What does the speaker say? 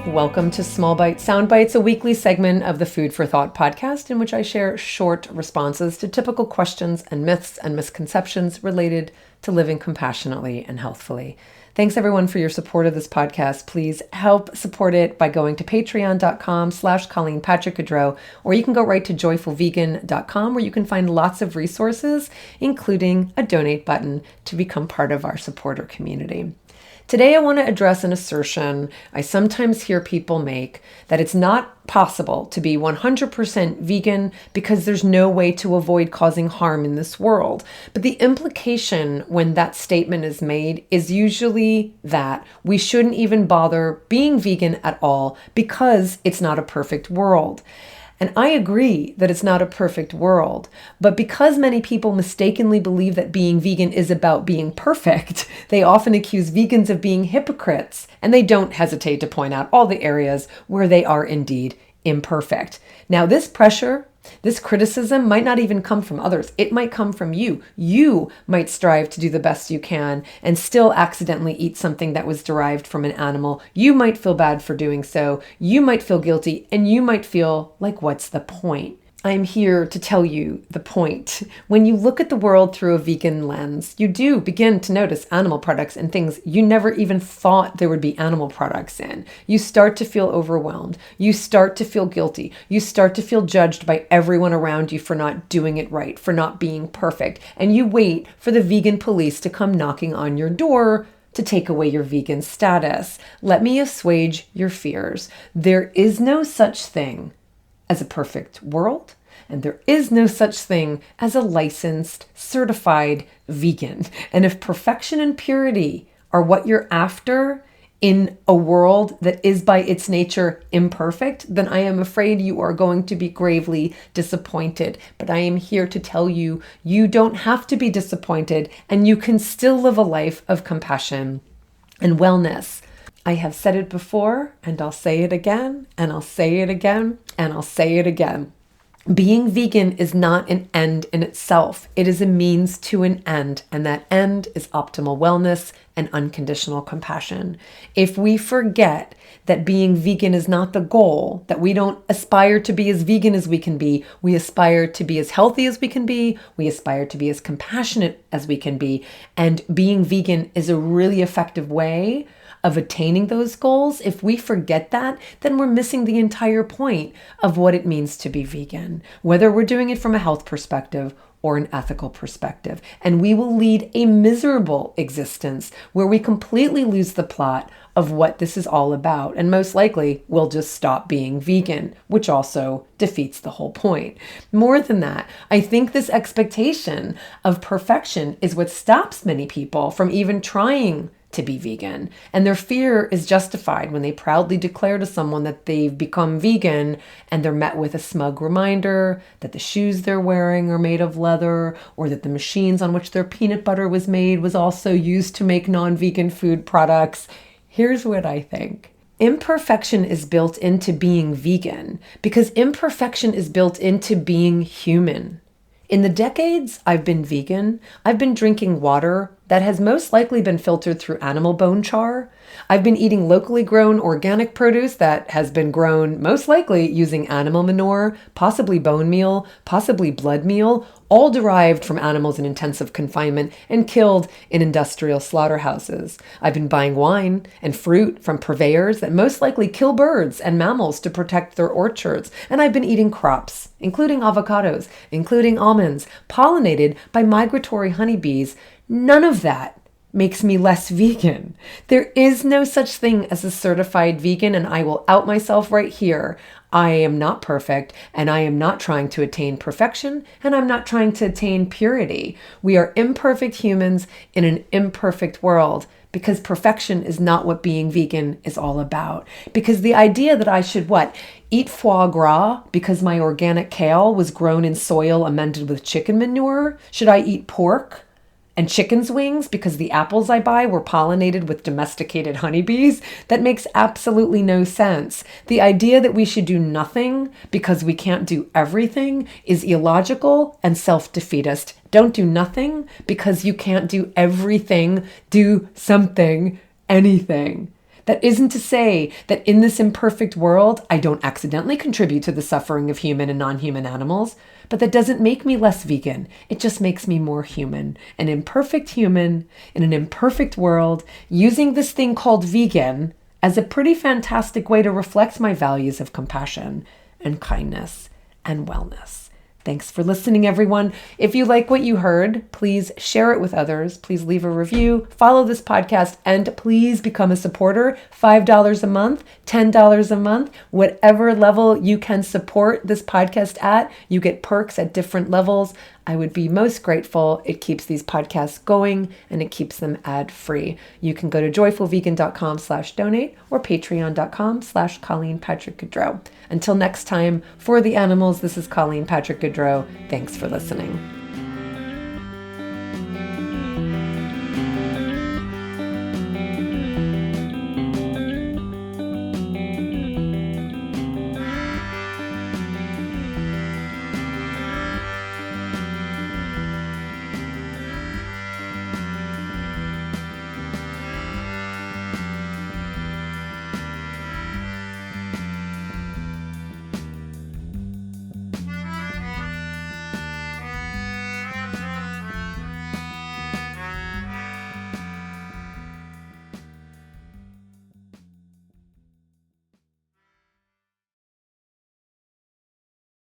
Welcome to Small Bite Sound Bites, a weekly segment of the Food for Thought podcast in which I share short responses to typical questions and myths and misconceptions related to living compassionately and healthfully. Thanks everyone for your support of this podcast. Please help support it by going to patreon.com/Colleen Patrick-Goudreau, or you can go right to joyfulvegan.com where you can find lots of resources, including a donate button to become part of our supporter community. Today, I want to address an assertion I sometimes hear people make that it's not possible to be 100% vegan because there's no way to avoid causing harm in this world. But the implication when that statement is made is usually that we shouldn't even bother being vegan at all because it's not a perfect world. And I agree that it's not a perfect world, but because many people mistakenly believe that being vegan is about being perfect, they often accuse vegans of being hypocrites, and they don't hesitate to point out all the areas where they are indeed imperfect. Now, this pressure, this criticism might not even come from others. It might come from you. You might strive to do the best you can and still accidentally eat something that was derived from an animal. You might feel bad for doing so. You might feel guilty, and you might feel like, what's the point? I'm here to tell you the point. When you look at the world through a vegan lens, you do begin to notice animal products and things you never even thought there would be animal products in. You start to feel overwhelmed. You start to feel guilty. You start to feel judged by everyone around you for not doing it right, for not being perfect. And you wait for the vegan police to come knocking on your door to take away your vegan status. Let me assuage your fears. There is no such thing as a perfect world, and there is no such thing as a licensed, certified vegan. And if perfection and purity are what you're after in a world that is by its nature imperfect, then I am afraid you are going to be gravely disappointed. But I am here to tell you, you don't have to be disappointed, and you can still live a life of compassion and wellness. I have said it before, and I'll say it again, and I'll say it again, and I'll say it again. Being vegan is not an end in itself. It is a means to an end, and that end is optimal wellness and unconditional compassion. If we forget that being vegan is not the goal, that we don't aspire to be as vegan as we can be, we aspire to be as healthy as we can be, we aspire to be as compassionate as we can be, and being vegan is a really effective way of attaining those goals. If we forget that, then we're missing the entire point of what it means to be vegan, whether we're doing it from a health perspective or an ethical perspective. And we will lead a miserable existence where we completely lose the plot of what this is all about. And most likely we'll just stop being vegan, which also defeats the whole point. More than that, I think this expectation of perfection is what stops many people from even trying to be vegan. And their fear is justified when they proudly declare to someone that they've become vegan, and they're met with a smug reminder that the shoes they're wearing are made of leather, or that the machines on which their peanut butter was made was also used to make non-vegan food products. Here's what I think. Imperfection is built into being vegan because imperfection is built into being human. In the decades I've been vegan, I've been drinking water that has most likely been filtered through animal bone char. I've been eating locally grown organic produce that has been grown most likely using animal manure, possibly bone meal, possibly blood meal, all derived from animals in intensive confinement and killed in industrial slaughterhouses. I've been buying wine and fruit from purveyors that most likely kill birds and mammals to protect their orchards. And I've been eating crops, including avocados, including almonds, pollinated by migratory honeybees. None of that makes me less vegan. There is no such thing as a certified vegan, and I will out myself right here. I am not perfect, and I am not trying to attain perfection, and I'm not trying to attain purity. We are imperfect humans in an imperfect world, because perfection is not what being vegan is all about. Because the idea that I should eat foie gras because my organic kale was grown in soil amended with chicken manure? Should I eat pork and chicken's wings because the apples I buy were pollinated with domesticated honeybees? That makes absolutely no sense. The idea that we should do nothing because we can't do everything is illogical and self-defeatist. Don't do nothing because you can't do everything. Do something, anything. That isn't to say that in this imperfect world, I don't accidentally contribute to the suffering of human and non-human animals, but that doesn't make me less vegan. It just makes me more human, an imperfect human in an imperfect world, using this thing called vegan as a pretty fantastic way to reflect my values of compassion and kindness and wellness. Thanks for listening, everyone. If you like what you heard, please share it with others. Please leave a review, follow this podcast, and please become a supporter. $5 a month, $10 a month, whatever level you can support this podcast at. You get perks at different levels. I would be most grateful. It keeps these podcasts going and it keeps them ad-free. You can go to joyfulvegan.com/donate or patreon.com/Colleen Patrick-Goudreau. Until next time, for the animals, this is Colleen Patrick-Goudreau. Thanks for listening.